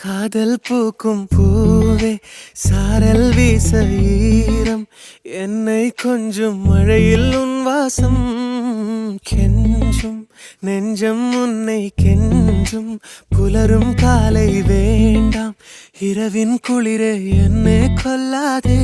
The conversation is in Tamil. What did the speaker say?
காதல் பூக்கும் பூவே சாரல் வீச ஈரம் என்னை கொஞ்சம் மழையில் உன் வாசம் கெஞ்சும் நெஞ்சம் உன்னை கெஞ்சும் புலரும் காலை வேண்டாம் இரவின் குளிரே என்னை கொல்லாதே